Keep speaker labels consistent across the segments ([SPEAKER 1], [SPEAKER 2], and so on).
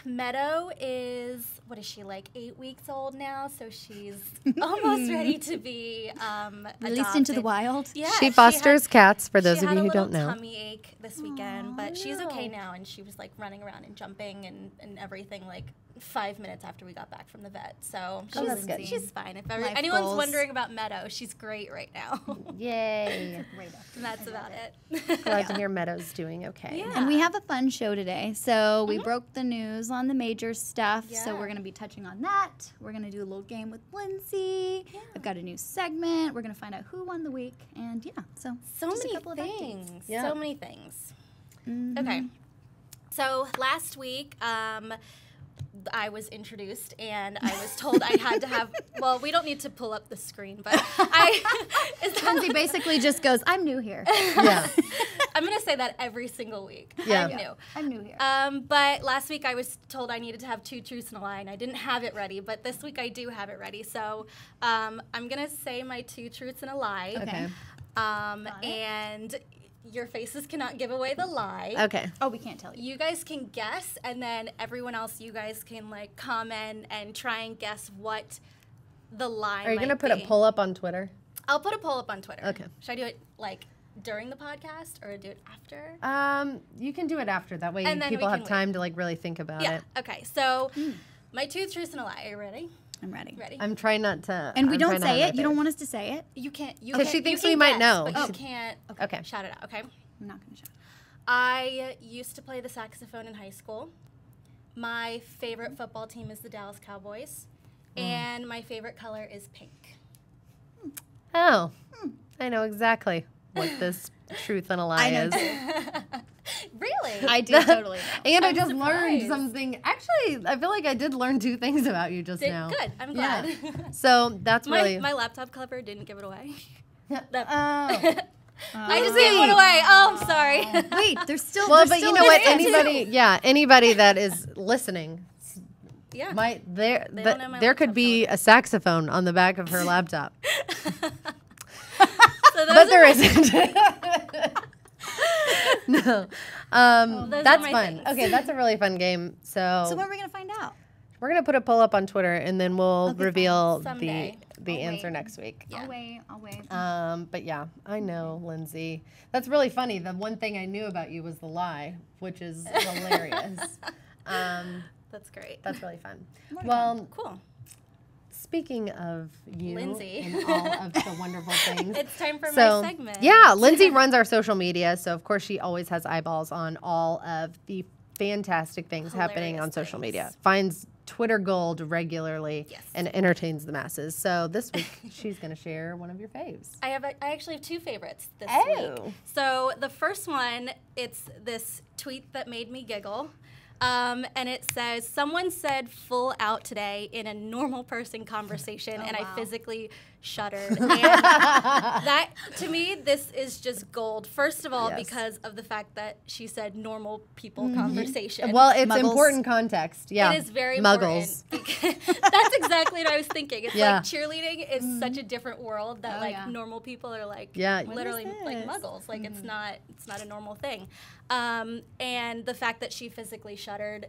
[SPEAKER 1] Meadow is, what is she, like 8 weeks old now? So she's almost ready to be
[SPEAKER 2] released into the wild.
[SPEAKER 1] Yeah,
[SPEAKER 3] she fosters cats, for those of you who don't know.
[SPEAKER 1] She had a little tummy ache this weekend, but she's okay now, and she was like running around and jumping and everything like 5 minutes after we got back from the vet. So she's fine. If anyone's wondering about Meadow, she's great right now.
[SPEAKER 3] Yay.
[SPEAKER 1] And that's about it.
[SPEAKER 3] Glad to hear Meadow's doing okay.
[SPEAKER 2] Yeah. And we have a fun show today. So we broke the news on the major stuff.
[SPEAKER 1] Yeah.
[SPEAKER 2] So we're going to be touching on that. We're going to do a little game with Lindsay. Yeah. I've got a new segment. We're going to find out who won the week. And yeah, so
[SPEAKER 1] many things.
[SPEAKER 3] Yeah.
[SPEAKER 1] So many things. Okay. So last week, I was introduced and I was told I had to have, well, we don't need to pull up the screen, but
[SPEAKER 2] Lindsay basically just goes, I'm new here.
[SPEAKER 3] Yeah.
[SPEAKER 1] I'm going to say that every single week.
[SPEAKER 3] Yeah.
[SPEAKER 2] I'm new here.
[SPEAKER 1] But last week I was told I needed to have 2 truths and a lie, and I didn't have it ready, but this week I do have it ready. So I'm going to say my 2 truths and a lie.
[SPEAKER 3] Okay.
[SPEAKER 1] And your faces cannot give away the lie.
[SPEAKER 3] Okay.
[SPEAKER 2] Oh, we can't tell you.
[SPEAKER 1] You guys can guess, and then everyone else, you guys can like comment and try and guess what the lie
[SPEAKER 3] Are you
[SPEAKER 1] going
[SPEAKER 3] to put a poll up on Twitter?
[SPEAKER 1] I'll put a poll up on Twitter.
[SPEAKER 3] Okay.
[SPEAKER 1] Should I do it like during the podcast or do it after?
[SPEAKER 3] You can do it after. That way
[SPEAKER 1] And then
[SPEAKER 3] people
[SPEAKER 1] we
[SPEAKER 3] have
[SPEAKER 1] can
[SPEAKER 3] time to like really think about it.
[SPEAKER 1] Okay. So my 2 truths and a lie. Are you ready?
[SPEAKER 2] I'm ready.
[SPEAKER 1] Ready?
[SPEAKER 3] I'm trying not to.
[SPEAKER 2] And we don't say it. You don't want us to say it.
[SPEAKER 1] You can't. You
[SPEAKER 3] Because
[SPEAKER 1] can't.
[SPEAKER 3] she thinks
[SPEAKER 1] you
[SPEAKER 3] we
[SPEAKER 1] can
[SPEAKER 3] might
[SPEAKER 1] guess,
[SPEAKER 3] know.
[SPEAKER 1] But you can't.
[SPEAKER 3] Okay.
[SPEAKER 1] Shout it out. Okay.
[SPEAKER 2] I'm not going to shout.
[SPEAKER 1] I used to play the saxophone in high school. My favorite football team is the Dallas Cowboys. And my favorite color is pink.
[SPEAKER 3] Oh. I know exactly what this truth and a lie is.
[SPEAKER 1] Really?
[SPEAKER 2] I do totally know.
[SPEAKER 3] And I
[SPEAKER 1] I'm
[SPEAKER 3] just
[SPEAKER 1] surprised.
[SPEAKER 3] learned something. Actually, I feel like I did learn 2 things about you just now.
[SPEAKER 1] Good. I'm glad.
[SPEAKER 3] So that's really.
[SPEAKER 1] My laptop cover didn't give it away.
[SPEAKER 3] Oh.
[SPEAKER 1] I just gave one away. Oh, I'm sorry.
[SPEAKER 2] Wait, there's still.
[SPEAKER 3] Well,
[SPEAKER 2] there's
[SPEAKER 3] but
[SPEAKER 2] still
[SPEAKER 3] you know what?
[SPEAKER 2] an
[SPEAKER 3] Anybody that is listening,
[SPEAKER 1] Yeah.
[SPEAKER 3] there could be a saxophone on the back of her laptop. But there isn't. No. That's fun.
[SPEAKER 1] things.
[SPEAKER 3] Okay, that's a really fun game. So
[SPEAKER 2] So when are we going to find out?
[SPEAKER 3] we're going to put a poll up on Twitter, and then we'll reveal
[SPEAKER 1] Someday.
[SPEAKER 3] the answer next week.
[SPEAKER 1] Yeah.
[SPEAKER 2] I'll wait.
[SPEAKER 3] But yeah, I know, Lindsay. That's really funny. The one thing I knew about you was the lie, which is hilarious.
[SPEAKER 1] That's great.
[SPEAKER 3] That's really fun. Well,
[SPEAKER 1] Cool.
[SPEAKER 3] speaking of you
[SPEAKER 1] Lindsay.
[SPEAKER 3] and all of the wonderful things.
[SPEAKER 1] It's time for my segment.
[SPEAKER 3] Yeah, Lindsay runs our social media, so of course she always has eyeballs on all of the fantastic things happening on social media. Finds Twitter gold regularly and entertains the masses. So this week she's going to share one of your faves.
[SPEAKER 1] I actually have 2 favorites this
[SPEAKER 3] Oh.
[SPEAKER 1] week. So the first one, it's this tweet that made me giggle. And it says, someone said full out today in a normal person conversation, and I physically shuddered. And that, to me, this is just gold. First of all, because of the fact that she said normal people conversation.
[SPEAKER 3] Well, it's
[SPEAKER 2] Muggles.
[SPEAKER 3] important context. Yeah.
[SPEAKER 1] It is very
[SPEAKER 3] Muggles.
[SPEAKER 1] important. That's exactly what I was thinking. It's
[SPEAKER 3] Yeah.
[SPEAKER 1] like cheerleading is such a different world that normal people are like literally like muggles. Like it's not a normal thing. And the fact that she physically shuddered,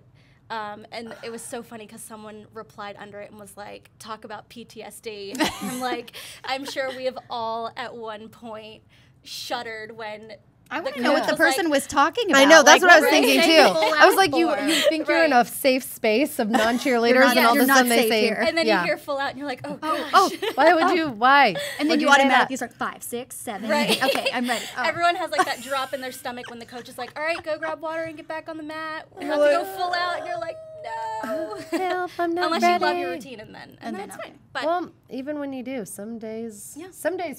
[SPEAKER 1] and it was so funny because someone replied under it and was like, talk about PTSD. I'm like, I'm sure we have all at one point shuddered when
[SPEAKER 2] I want to know what the person was talking about.
[SPEAKER 3] I know, that's
[SPEAKER 2] like,
[SPEAKER 3] what I was thinking too.
[SPEAKER 1] full
[SPEAKER 3] I was
[SPEAKER 1] out
[SPEAKER 3] like, you
[SPEAKER 1] for?
[SPEAKER 3] think you're in a safe space of non-cheerleaders, and all of a sudden they say,
[SPEAKER 2] here.
[SPEAKER 1] and then you hear full out and you're like, oh gosh.
[SPEAKER 3] oh, why would you, why?
[SPEAKER 2] And then
[SPEAKER 3] Would
[SPEAKER 2] you
[SPEAKER 3] say
[SPEAKER 2] automatically
[SPEAKER 3] that?
[SPEAKER 2] start 5, 6, 7.
[SPEAKER 1] Right.
[SPEAKER 2] Okay, I'm ready. Oh.
[SPEAKER 1] Everyone has like that drop in their stomach when the coach is like, all right, go grab water and get back on the mat. We're about to go full out. And you're like, no.
[SPEAKER 3] Help, I'm not
[SPEAKER 1] Unless
[SPEAKER 3] ready.
[SPEAKER 1] you love your routine and then that's
[SPEAKER 2] okay.
[SPEAKER 1] fine. But
[SPEAKER 3] Well, even when you do, some days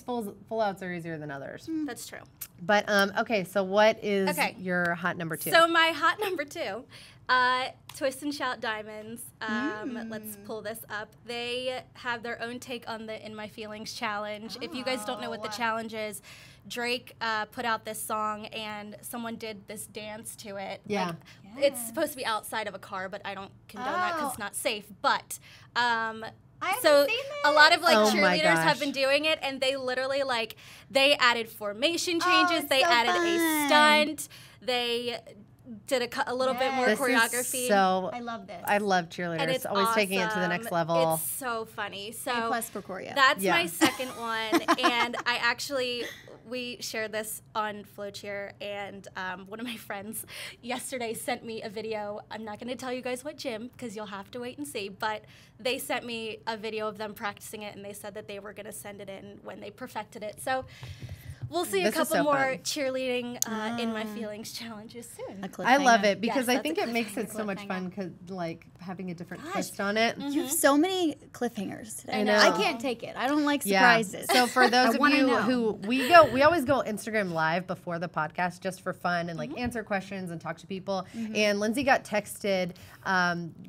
[SPEAKER 3] full outs are easier than others.
[SPEAKER 1] that's true.
[SPEAKER 3] But okay, so what is your hot number 2?
[SPEAKER 1] So my hot number 2, Twist and Shout Diamonds. Let's pull this up. They have their own take on the In My Feelings challenge. If you guys don't know what the challenge is, Drake put out this song and someone did this dance to it.
[SPEAKER 3] Yeah.
[SPEAKER 1] Like, it's supposed to be outside of a car, but I don't condone that because it's not safe. But so a lot of like
[SPEAKER 3] Oh my
[SPEAKER 1] cheerleaders
[SPEAKER 3] gosh.
[SPEAKER 1] have been doing it, and they literally like they added formation changes,
[SPEAKER 2] it's
[SPEAKER 1] they
[SPEAKER 2] so
[SPEAKER 1] added
[SPEAKER 2] fun.
[SPEAKER 1] a stunt, they did a little bit more choreography.
[SPEAKER 3] So
[SPEAKER 2] I love this.
[SPEAKER 3] I love cheerleaders.
[SPEAKER 1] And it's
[SPEAKER 3] always
[SPEAKER 1] awesome.
[SPEAKER 3] taking it to the next level.
[SPEAKER 1] It's so funny. So
[SPEAKER 2] A+ for choreo.
[SPEAKER 1] That's my second one, and we shared this on FloCheer, and one of my friends yesterday sent me a video. I'm not going to tell you guys what gym because you'll have to wait and see, but they sent me a video of them practicing it, and they said that they were going to send it in when they perfected it. So we'll see a couple more cheerleading in my feelings challenges soon.
[SPEAKER 3] I love it because I think it makes it so much fun because like having a different twist on it.
[SPEAKER 2] You have so many cliffhangers today.
[SPEAKER 3] I know.
[SPEAKER 2] I can't take it. I don't like surprises.
[SPEAKER 3] So for those of you who we always go Instagram live before the podcast just for fun and like answer questions and talk to people. And Lindsay got texted,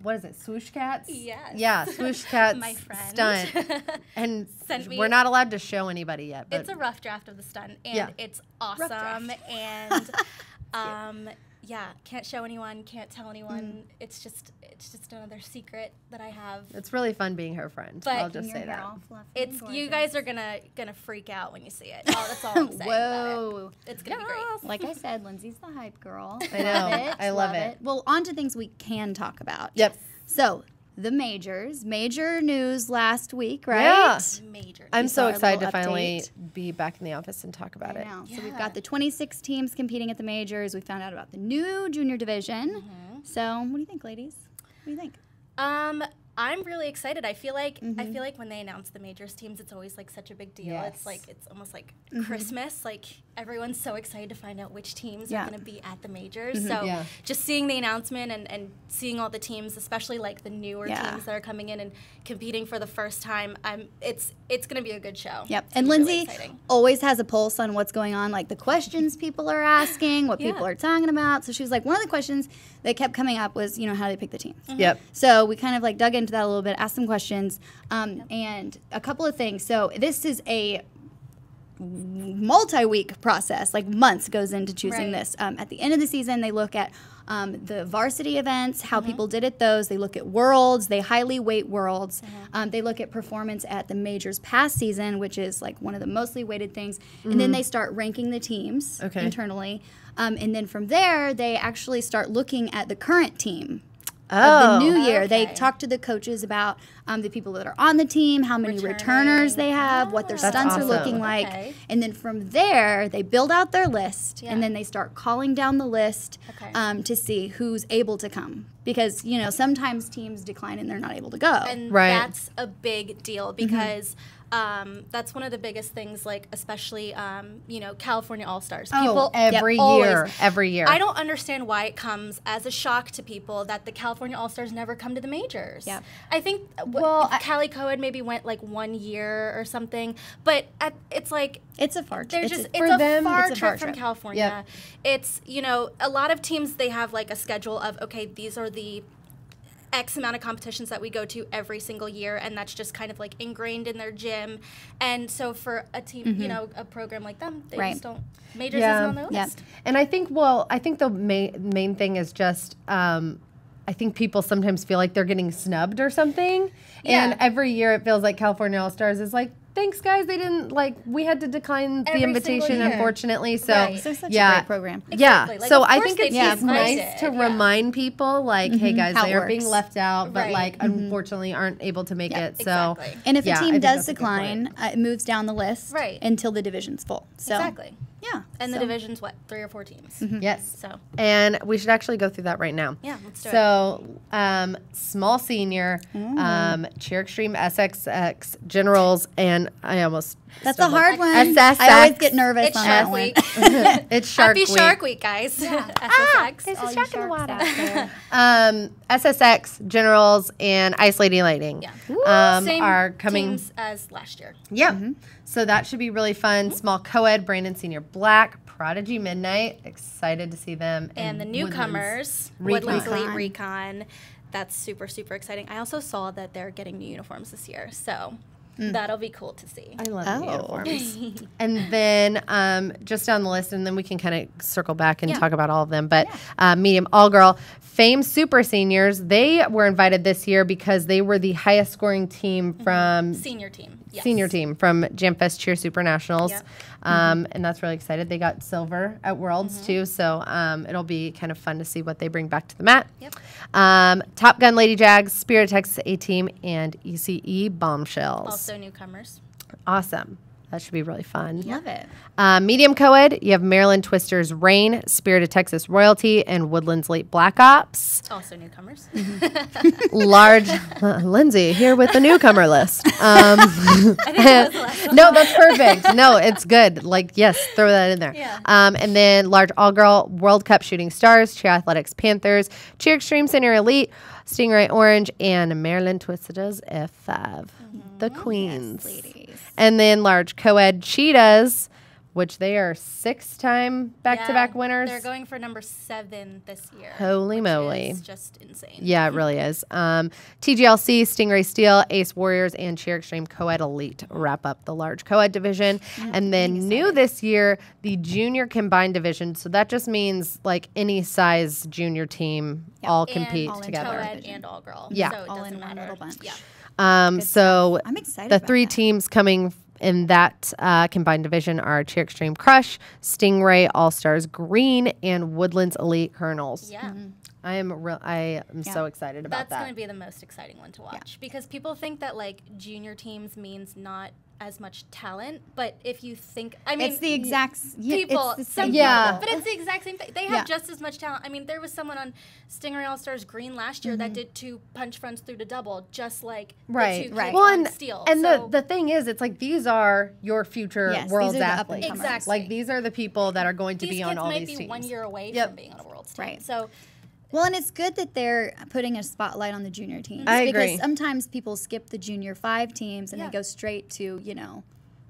[SPEAKER 3] what is it, Swoosh Cats?
[SPEAKER 1] Yes.
[SPEAKER 3] Yeah, Swoosh Cats
[SPEAKER 1] my friend
[SPEAKER 3] stunt. And we're not allowed to show anybody yet. But
[SPEAKER 1] it's a rough draft of the stunt. And it's awesome, and can't show anyone, can't tell anyone. It's just another secret that I have.
[SPEAKER 3] It's really fun being her friend. But I'll just say that.
[SPEAKER 1] It's you guys are gonna freak out when you see it. Oh, that's all I'm saying.
[SPEAKER 2] Whoa,
[SPEAKER 1] it's gonna be great.
[SPEAKER 2] Like I said, Lindsay's the hype girl.
[SPEAKER 3] I know. I love it.
[SPEAKER 2] Well, on to things we can talk about.
[SPEAKER 3] Yep.
[SPEAKER 2] So. The major news last week, right?
[SPEAKER 3] Yeah.
[SPEAKER 1] Major.
[SPEAKER 3] I'm so excited to finally be back in the office and talk about it.
[SPEAKER 2] So we've got the 26 teams competing at the majors. We found out about the new junior division. So what do you think, ladies? What do you think?
[SPEAKER 1] I'm really excited. I feel like when they announce the majors teams, it's always like such a big deal.
[SPEAKER 3] Yes.
[SPEAKER 1] It's almost like Christmas. Like everyone's so excited to find out which teams are going to be at the majors. So just seeing the announcement and seeing all the teams, especially like the newer teams that are coming in and competing for the first time, it's going to be a good show.
[SPEAKER 2] Yep. And Lindsay always has a pulse on what's going on, like the questions people are asking, what people are talking about. So she was like, one of the questions that kept coming up was, how do they pick the teams?
[SPEAKER 3] Yep.
[SPEAKER 2] So we kind of like dug into that a little bit, asked some questions, and a couple of things. So this is a multi-week process, like months goes into choosing this. At the end of the season, they look at the varsity events, how people did at those. They look at worlds. They highly weight worlds. They look at performance at the majors past season, which is like one of the mostly weighted things. And then they start ranking the teams internally. And then from there, they actually start looking at the current team. Of the new year. They talk to the coaches about the people that are on the team, how many returners they have, what their stunts are looking like. And then from there, they build out their list, and then they start calling down the list to see who's able to come. Because, sometimes teams decline and they're not able to go.
[SPEAKER 1] And that's a big deal because that's one of the biggest things, like especially California All-Stars.
[SPEAKER 3] People every year.
[SPEAKER 1] I don't understand why it comes as a shock to people that the California All-Stars never come to the majors.
[SPEAKER 2] Yeah.
[SPEAKER 1] I think Cali Coed maybe went like 1 year or something, but it's like
[SPEAKER 2] it's a far
[SPEAKER 1] trip. It's a far trip from California. It's a lot of teams, they have like a schedule of these are the X amount of competitions that we go to every single year, and that's just kind of like ingrained in their gym. And so for a team, a program like them, they just don't, majors isn't on their list.
[SPEAKER 3] And I think the main thing is just I think people sometimes feel like they're getting snubbed or something. And every year it feels like California All-Stars is like, thanks, guys. They didn't we had to decline the invitation, unfortunately. So,
[SPEAKER 2] so such a great program.
[SPEAKER 1] Exactly.
[SPEAKER 3] So I think it's nice to remind people, like, hey, guys, they are being left out, but unfortunately aren't able to make it. So,
[SPEAKER 2] and if a team does decline, it moves down the list until the division's full. So.
[SPEAKER 1] Exactly.
[SPEAKER 2] Yeah.
[SPEAKER 1] And the division's 3 or 4 teams.
[SPEAKER 3] Yes.
[SPEAKER 1] So.
[SPEAKER 3] And we should actually go through that right now.
[SPEAKER 1] Yeah, let's do it.
[SPEAKER 3] So, small senior, Cheer Extreme SXX, Generals, and I almost
[SPEAKER 2] That's a hard one.
[SPEAKER 3] SSX.
[SPEAKER 2] I always get nervous on that one.
[SPEAKER 3] It's Shark
[SPEAKER 1] Happy
[SPEAKER 3] Week.
[SPEAKER 1] Shark Week, guys. SSX.
[SPEAKER 3] There's a shark in the water. SSX, Generals, and Ice Lady Lightning
[SPEAKER 1] Same
[SPEAKER 3] are coming
[SPEAKER 1] teams as last year.
[SPEAKER 3] Yeah. So that should be really fun. Small co-ed, Brandon Senior Black, Prodigy Midnight. Excited to see them.
[SPEAKER 1] And the newcomers, Woodlands Elite Recon. That's super, super exciting. I also saw that they're getting new uniforms this year. So that'll be cool to see.
[SPEAKER 3] I love the uniforms. And then just down the list, and then we can kind of circle back and talk about all of them. But medium all-girl, Fame Super Seniors, they were invited this year because they were the highest scoring team from
[SPEAKER 1] senior team.
[SPEAKER 3] senior team from JamFest Cheer Super Nationals. Yep. And that's really excited. They got silver at Worlds too, so it'll be kind of fun to see what they bring back to the mat. Yep. Top Gun Lady Jags, Spirit of Texas A-Team, and ECE Bombshells.
[SPEAKER 1] Also newcomers.
[SPEAKER 3] Awesome. That should be really fun.
[SPEAKER 2] Love it.
[SPEAKER 3] Medium co-ed, you have Maryland Twisters Rain, Spirit of Texas Royalty, and Woodlands Late Black Ops.
[SPEAKER 1] Also newcomers.
[SPEAKER 3] Large, Lindsay here with the newcomer list.
[SPEAKER 1] I think that was the last one.
[SPEAKER 3] No, that's perfect. No, it's good. Like, yes, throw that in there. Yeah. And then large all-girl World Cup Shooting Stars, Cheer Athletics Panthers, Cheer Extreme Senior Elite, Stingray Orange, and Maryland Twisters F5. The Queens.
[SPEAKER 2] Yes, ladies.
[SPEAKER 3] And then large co-ed Cheetahs, which they are 6-time back-to-back winners.
[SPEAKER 1] They're going for number 7 this year.
[SPEAKER 3] Holy moly.
[SPEAKER 1] It's just insane.
[SPEAKER 3] Yeah, it really is. TGLC, Stingray Steel, Ace Warriors, and Cheer Extreme Co-ed Elite wrap up the large co-ed division. And then new this year, the junior combined division. So that just means like any size junior team all compete together.
[SPEAKER 1] Co-ed and all girl.
[SPEAKER 3] Yeah.
[SPEAKER 1] So it
[SPEAKER 2] all
[SPEAKER 1] doesn't
[SPEAKER 2] in
[SPEAKER 1] matter.
[SPEAKER 2] one little bunch.
[SPEAKER 1] Yeah.
[SPEAKER 3] So
[SPEAKER 2] I'm excited
[SPEAKER 3] the
[SPEAKER 2] about
[SPEAKER 3] 3
[SPEAKER 2] that.
[SPEAKER 3] teams coming in that combined division are Cheer Extreme Crush, Stingray All Stars Green, and Woodlands Elite Colonels.
[SPEAKER 1] Yeah.
[SPEAKER 3] I am so excited about that.
[SPEAKER 1] That's going to be the most exciting one to watch because people think that like junior teams means not as much talent, but if you think, I mean,
[SPEAKER 2] it's the exact
[SPEAKER 1] people,
[SPEAKER 2] it's the same
[SPEAKER 1] but it's the exact same thing. They have just as much talent. I mean, there was someone on Stingray All Stars Green last year that did 2 punch fronts through to double, just like the 2 kids on Steel.
[SPEAKER 3] And the thing is, it's like these are your future world's athletes.
[SPEAKER 1] Exactly.
[SPEAKER 3] Like these are the people that are going to be on all these teams.
[SPEAKER 1] These kids might be 1 year away from being on a world's team.
[SPEAKER 2] Right.
[SPEAKER 1] So.
[SPEAKER 2] Well, and it's good that they're putting a spotlight on the junior teams.
[SPEAKER 3] I agree.
[SPEAKER 2] Because sometimes people skip the junior 5 teams and they go straight to,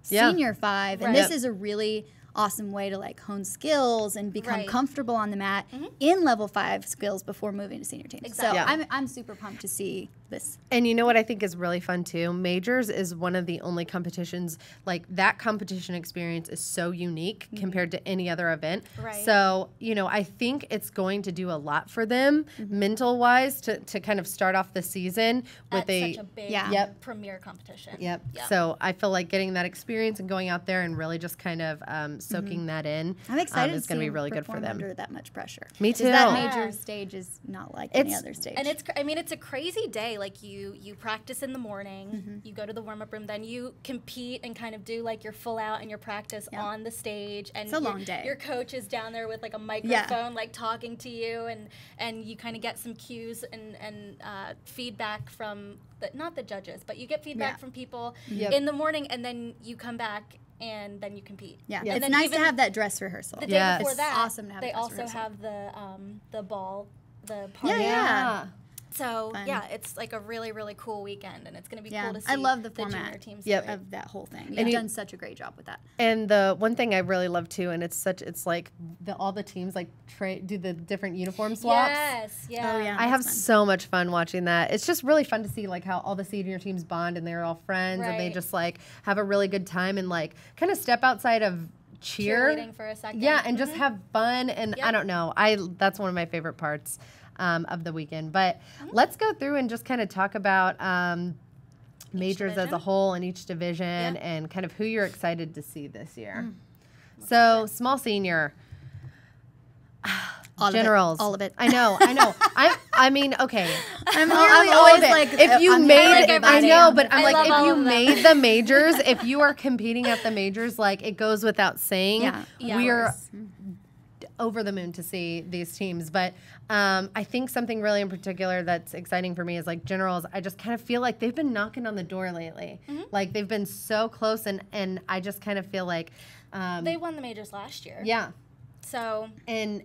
[SPEAKER 2] senior 5. And this is a really awesome way to like hone skills and become comfortable on the mat in level 5 skills before moving to senior teams. Exactly. So I'm super pumped to see this.
[SPEAKER 3] And you know what I think is really fun too? Majors is one of the only competitions, like that competition experience is so unique compared to any other event. Right. So, I think it's going to do a lot for them mental wise to kind of start off the season with
[SPEAKER 1] such a big premier competition.
[SPEAKER 3] Yep. So I feel like getting that experience and going out there and really just kind of soaking that in.
[SPEAKER 2] I'm excited
[SPEAKER 3] it's going to be really good for them.
[SPEAKER 2] Under that much pressure.
[SPEAKER 3] Me too.
[SPEAKER 2] That major stage is not like any other stage.
[SPEAKER 1] And it's a crazy day. Like you practice in the morning, you go to the warm-up room, then you compete and kind of do like your full out and your practice on the stage. And
[SPEAKER 2] it's a long day.
[SPEAKER 1] Your coach is down there with like a microphone, like talking to you, and you kind of get some cues and feedback from not the judges, but you get feedback from people in the morning, and then you come back and then you compete.
[SPEAKER 2] Yeah,
[SPEAKER 1] and
[SPEAKER 2] it's nice to have that dress rehearsal.
[SPEAKER 1] The day before that,
[SPEAKER 2] awesome to have
[SPEAKER 1] they also
[SPEAKER 2] rehearsal.
[SPEAKER 1] have the ball, the party.
[SPEAKER 2] Yeah.
[SPEAKER 1] So it's like a really, really cool weekend, and it's going to be cool to see.
[SPEAKER 2] I love the format
[SPEAKER 1] junior teams
[SPEAKER 2] of that whole thing. You've done such a great job with that.
[SPEAKER 3] And the one thing I really love too, and it's like all the teams like do the different uniform swaps.
[SPEAKER 1] Yes, yeah.
[SPEAKER 2] Oh, yeah.
[SPEAKER 3] I have so much fun watching that. It's just really fun to see like how all the senior teams bond and they're all friends and they just like have a really good time and like kind of step outside of cheerleading
[SPEAKER 1] for a second.
[SPEAKER 3] Yeah, and just have fun. And I don't know. That's one of my favorite parts of the weekend. But let's go through and just kind of talk about majors as a whole in each division and kind of who you're excited to see this year. So small senior. Generals.
[SPEAKER 2] All of it.
[SPEAKER 3] I know. I mean, okay.
[SPEAKER 2] I'm always like,
[SPEAKER 3] if you I know, but I'm like, if you
[SPEAKER 1] made
[SPEAKER 3] the majors, if you are competing at the majors, like it goes without saying, we're over the moon to see these teams. But I think something really in particular that's exciting for me is like generals. I just kind of feel like they've been knocking on the door lately. Like they've been so close, and I just kind of feel like
[SPEAKER 1] they won the majors last year.
[SPEAKER 3] Yeah.
[SPEAKER 1] So
[SPEAKER 3] and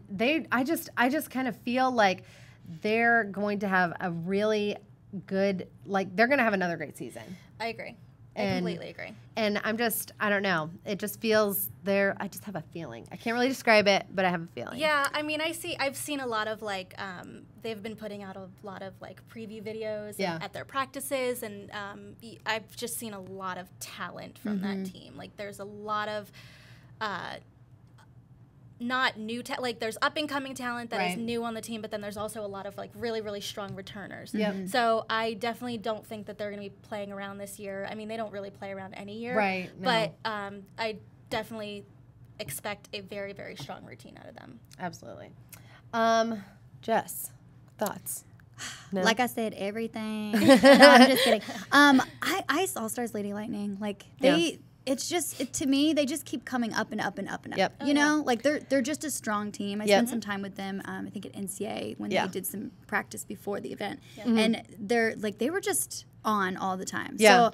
[SPEAKER 3] I just kind of feel like they're going to have a really good, like they're going to have another great season.
[SPEAKER 1] I agree. I completely agree.
[SPEAKER 3] And I don't know. It just feels I just have a feeling. I can't really describe it, but I have a feeling.
[SPEAKER 1] Yeah, I mean, I've seen a lot of like, they've been putting out a lot of like preview videos at their practices, and I've just seen a lot of talent from that team. Like there's a lot of not new like there's up and coming talent that is new on the team, but then there's also a lot of like really, really strong returners. So I definitely don't think that they're going to be playing around this year. I mean, they don't really play around any year, but I definitely expect a very, very strong routine out of them.
[SPEAKER 3] Absolutely. Jess, thoughts?
[SPEAKER 2] No? Like I said, everything. No, I'm just kidding. Ice All-Stars Lady Lightning, like they. It's just to me, they just keep coming up and up and up and up. You know, like they're just a strong team. I spent some time with them. I think at NCA when they did some practice before the event, and they're like they were just on all the time. So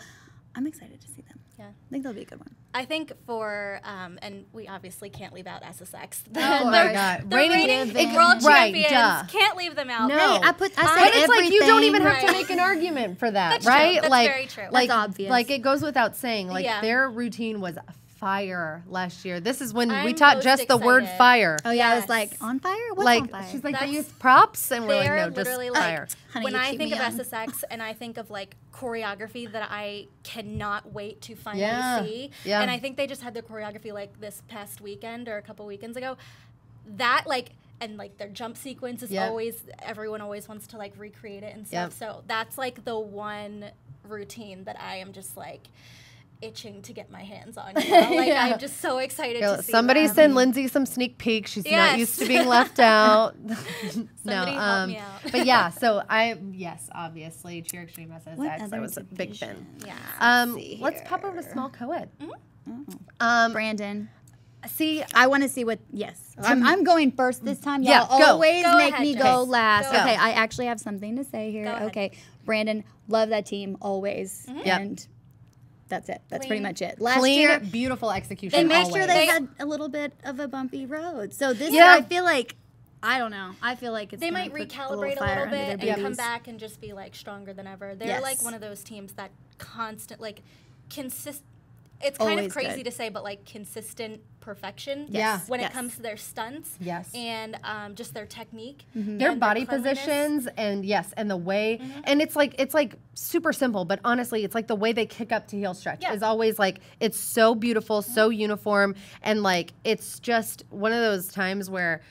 [SPEAKER 2] I'm excited to see them. I think they'll be a good one.
[SPEAKER 1] I think for, and we obviously can't leave out SSX.
[SPEAKER 3] Oh my God.
[SPEAKER 1] The reigning world champions. Can't leave them out.
[SPEAKER 2] No.
[SPEAKER 1] Hey,
[SPEAKER 2] I said it's
[SPEAKER 3] like you don't even have to make an argument for that,
[SPEAKER 1] That's
[SPEAKER 3] right?
[SPEAKER 1] True. That's
[SPEAKER 3] like,
[SPEAKER 1] very true.
[SPEAKER 3] Like,
[SPEAKER 2] That's obvious.
[SPEAKER 3] Like it goes without saying, like their routine was fire last year. This is when
[SPEAKER 1] I'm
[SPEAKER 3] we taught Jess the word fire.
[SPEAKER 2] Oh yeah, I was like, on fire? What's
[SPEAKER 3] like,
[SPEAKER 2] on fire?
[SPEAKER 3] She's like, they use props? And we're like, no, just fire.
[SPEAKER 2] Honey,
[SPEAKER 1] when I think of SSX and I think of like choreography that I cannot wait to finally see, and I think they just had their choreography like this past weekend or a couple weekends ago, that like, and like their jump sequence is always, everyone always wants to like recreate it and stuff. So that's like the one routine that I am just like itching to get my hands on. You know? Like I'm just so excited to see
[SPEAKER 3] somebody
[SPEAKER 1] them.
[SPEAKER 3] Send Lindsay some sneak peeks. She's not used to being left out.
[SPEAKER 1] Somebody help me out.
[SPEAKER 3] But yeah, so obviously Cheer Extreme SSX. I was a big fan. Let's pop over to small co-ed.
[SPEAKER 2] Brandon.
[SPEAKER 3] See,
[SPEAKER 2] I want to see what. I'm going first this time. Y'all always make me go last. Okay, I actually have something to say here. Okay, Brandon, love that team always, and that's it. That's pretty much it. Last year,
[SPEAKER 3] beautiful execution.
[SPEAKER 2] And last year they had a little bit of a bumpy road. So this year, I feel like, I don't know. I feel like they might
[SPEAKER 1] recalibrate a little bit and come back and just be like stronger than ever. They're like one of those teams that it's kind of crazy to say, but like consistent perfection when it comes to their stunts and just their technique.
[SPEAKER 3] Their body positions and the way, and it's like super simple, but honestly, it's like the way they kick up to heel stretch is always like, it's so beautiful, so uniform, and like, it's just one of those times where,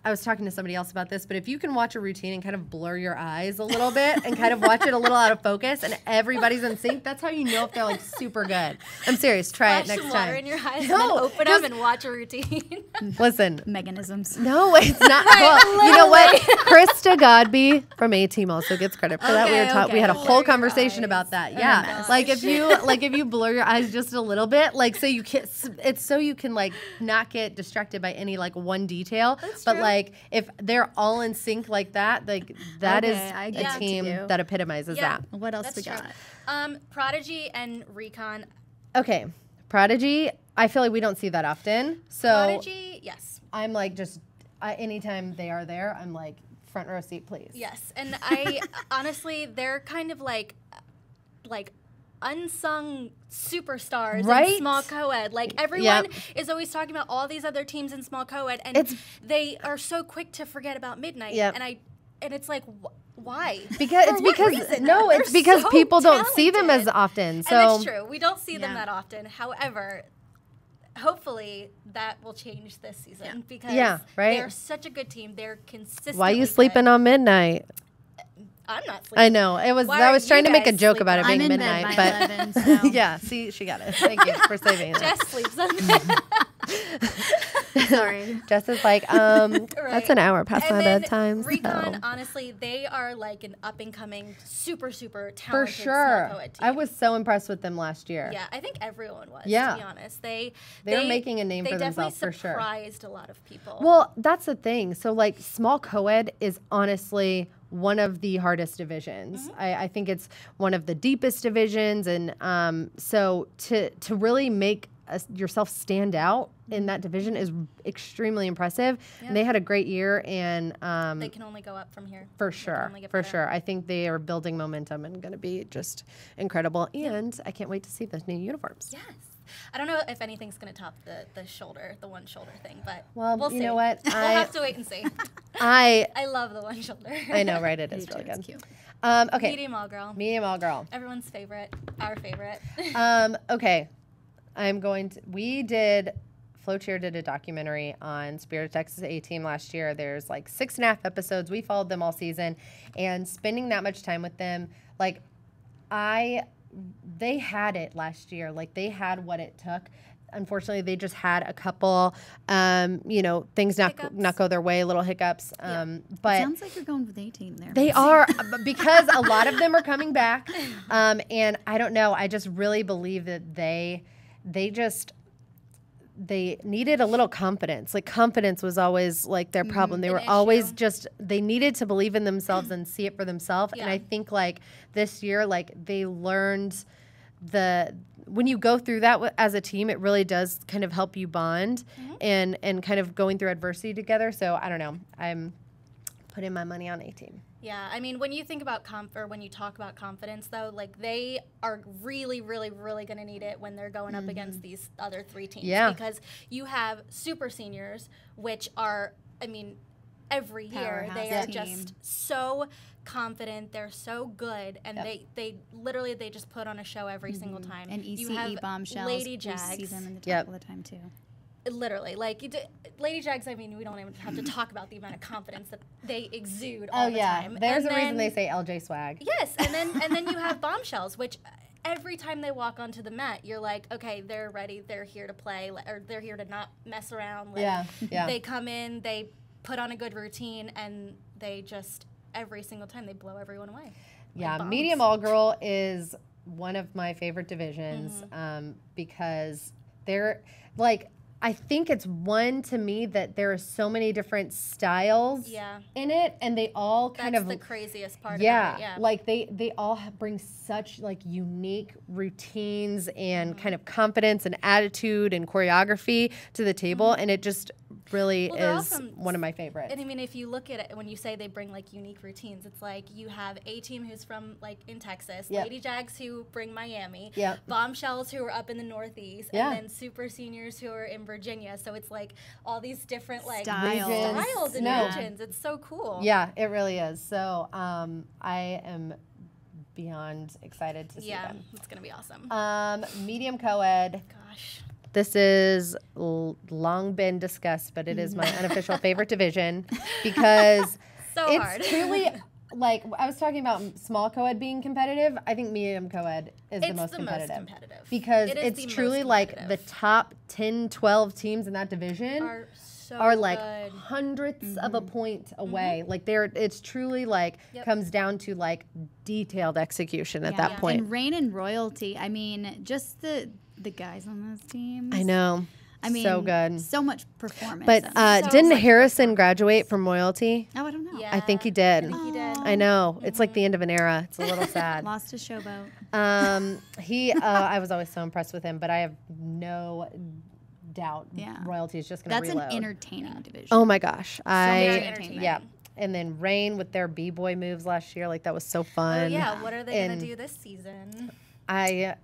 [SPEAKER 3] I was talking to somebody else about this, but if you can watch a routine and kind of blur your eyes a little bit and kind of watch it a little out of focus and everybody's in sync, that's how you know if they're like super good. I'm serious. Try it next time.
[SPEAKER 1] Water in your eyes and then open them and watch a routine.
[SPEAKER 3] Listen.
[SPEAKER 2] Mechanisms.
[SPEAKER 3] No, it's not. Well, you know what? Krista Godby from A-Team also gets credit for that. We had a whole conversation about that. Yeah. Like if you blur your eyes just a little bit, like so you can, it's so you can like not get distracted by any like one detail. But like if they're all in sync like that, like that is a team that epitomizes that.
[SPEAKER 2] What else we got?
[SPEAKER 1] Prodigy and Recon.
[SPEAKER 3] Okay, Prodigy. I feel like we don't see that often. So
[SPEAKER 1] Prodigy, yes.
[SPEAKER 3] I'm like just anytime they are there, I'm like front row seat, please.
[SPEAKER 1] Yes, and I honestly, they're kind of like unsung superstars in small co-ed. Like everyone is always talking about all these other teams in small co-ed, and they are so quick to forget about Midnight. And it's like, why?
[SPEAKER 3] Because it's because so people don't see them as often. So
[SPEAKER 1] and that's true. We don't see them that often. However, hopefully that will change this season because they're such a good team. They're consistent.
[SPEAKER 3] Why are you sleeping on Midnight?
[SPEAKER 1] I'm not sleeping.
[SPEAKER 3] I know. I was trying to make a joke about it being midnight, but
[SPEAKER 2] 11, so.
[SPEAKER 3] Yeah, see, she got it. Thank you for saving it.
[SPEAKER 1] Jess sleeps on midnight.
[SPEAKER 2] Sorry.
[SPEAKER 3] Jess is like, that's an hour past my bedtime.
[SPEAKER 1] Recon, honestly, they are like an up and coming, super, super talented
[SPEAKER 3] for sure.
[SPEAKER 1] small co-ed team.
[SPEAKER 3] I was so impressed with them last year.
[SPEAKER 1] Yeah, I think everyone was. To be honest, they were making a name for themselves for sure. They definitely surprised a lot of people.
[SPEAKER 3] Well, that's the thing. So like, small co-ed is honestly one of the hardest divisions. I think it's one of the deepest divisions, and so to really make yourself stand out in that division is extremely impressive. And they had a great year, and
[SPEAKER 1] they can only go up from here.
[SPEAKER 3] For sure, for sure. I think they are building momentum and going to be just incredible. And I can't wait to see those new uniforms.
[SPEAKER 1] Yes. I don't know if anything's going to top the one shoulder thing, but
[SPEAKER 3] we'll see.
[SPEAKER 1] You
[SPEAKER 3] know what?
[SPEAKER 1] We'll have to wait and see.
[SPEAKER 3] I
[SPEAKER 1] love the one shoulder.
[SPEAKER 3] I know, right? It is really good.
[SPEAKER 2] Cute.
[SPEAKER 3] Okay.
[SPEAKER 1] Medium all girl.
[SPEAKER 3] Medium all girl.
[SPEAKER 1] Everyone's favorite. Our favorite.
[SPEAKER 3] Okay. We did FloCheer did a documentary on Spirit of Texas A-Team last year. There's like 6.5 episodes. We followed them all season, and spending that much time with them, like they had it last year. Like they had what it took. Unfortunately, they just had a couple, things not go their way, little hiccups. But
[SPEAKER 2] it sounds like you're going with A-Team there.
[SPEAKER 3] They are, because a lot of them are coming back. And I don't know. I just really believe that they needed a little confidence. Like confidence was always like their problem. They were always they needed to believe in themselves and see it for themselves. Yeah. And I think like this year, like they learned when you go through that as a team, it really does kind of help you bond and kind of going through adversity together. So I don't know. I'm putting my money on A-Team.
[SPEAKER 1] Yeah, I mean, when you think about when you talk about confidence, though, like they are really, really, really going to need it when they're going up against these other 3 teams.
[SPEAKER 3] Yeah.
[SPEAKER 1] Because you have super seniors, which are, I mean, every year they are just so confident, they're so good, and they literally just put on a show every single time.
[SPEAKER 2] And ECE
[SPEAKER 1] you have
[SPEAKER 2] bombshells,
[SPEAKER 1] Lady Jags.
[SPEAKER 2] We see them in the top all the time too.
[SPEAKER 1] Literally, like Lady Jags. I mean, we don't even have to talk about the amount of confidence that they exude all the time.
[SPEAKER 3] There's a reason they say LJ swag.
[SPEAKER 1] Yes, and then you have bombshells, which every time they walk onto the mat, you're like, okay, they're ready, they're here to play, or they're here to not mess around. Like, they come in, they put on a good routine, and they just every single time they blow everyone away.
[SPEAKER 3] Yeah, medium all girl is one of my favorite divisions because they're like. I think it's one to me that there are so many different styles in it, and they all
[SPEAKER 1] That's the craziest part about it. Yeah,
[SPEAKER 3] like they all bring such like unique routines and kind of confidence and attitude and choreography to the table, and it just really is one of my favorites.
[SPEAKER 1] And I mean, if you look at it, when you say they bring like unique routines, it's like you have A-Team who's from like in Texas, Lady Jags who bring Miami, Bombshells who are up in the Northeast, and then Super Seniors who are in Virginia. So it's like all these different like styles and regions. It's so cool.
[SPEAKER 3] Yeah, it really is. So I am beyond excited to see them.
[SPEAKER 1] It's gonna be awesome.
[SPEAKER 3] Medium co-ed.
[SPEAKER 1] Gosh.
[SPEAKER 3] This is long been discussed, but it is my unofficial favorite division because it's truly like I was talking about small co-ed being competitive. I think medium co-ed is the most competitive because it's truly like the top 10, 12 teams in that division are like hundredths of a point away. Like it's truly like comes down to like detailed execution at that point.
[SPEAKER 2] And Reign and Royalty. I mean, just the guys on those teams.
[SPEAKER 3] I know. I mean, so good.
[SPEAKER 2] So much performance.
[SPEAKER 3] But didn't Harrison graduate from Royalty?
[SPEAKER 2] Oh, I don't know.
[SPEAKER 1] Yeah,
[SPEAKER 3] I think he did.
[SPEAKER 1] I
[SPEAKER 3] know. It's like the end of an era. It's a little sad.
[SPEAKER 2] Lost his showboat.
[SPEAKER 3] I was always so impressed with him, but I have no doubt Royalty is just going to reload.
[SPEAKER 2] That's an entertaining division.
[SPEAKER 3] Oh my gosh.
[SPEAKER 1] Very entertaining.
[SPEAKER 3] Yeah. And then Reign with their b-boy moves last year, like that was so fun.
[SPEAKER 1] Oh yeah, what are they going to do this season?
[SPEAKER 3] I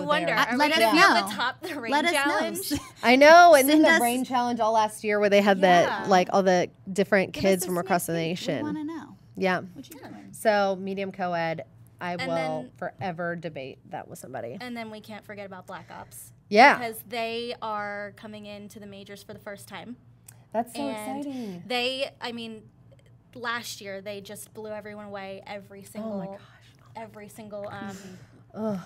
[SPEAKER 1] wonder. Are we going to be able to top the Reign challenge?
[SPEAKER 3] I know. And then the Reign challenge all last year where they had like all the different kids from across the nation.
[SPEAKER 2] We want to know.
[SPEAKER 3] Yeah. So medium co-ed, I will forever debate that with somebody.
[SPEAKER 1] And then we can't forget about Black Ops.
[SPEAKER 3] Yeah.
[SPEAKER 1] Because they are coming into the majors for the first time.
[SPEAKER 3] That's so exciting.
[SPEAKER 1] Last year they just blew everyone away every single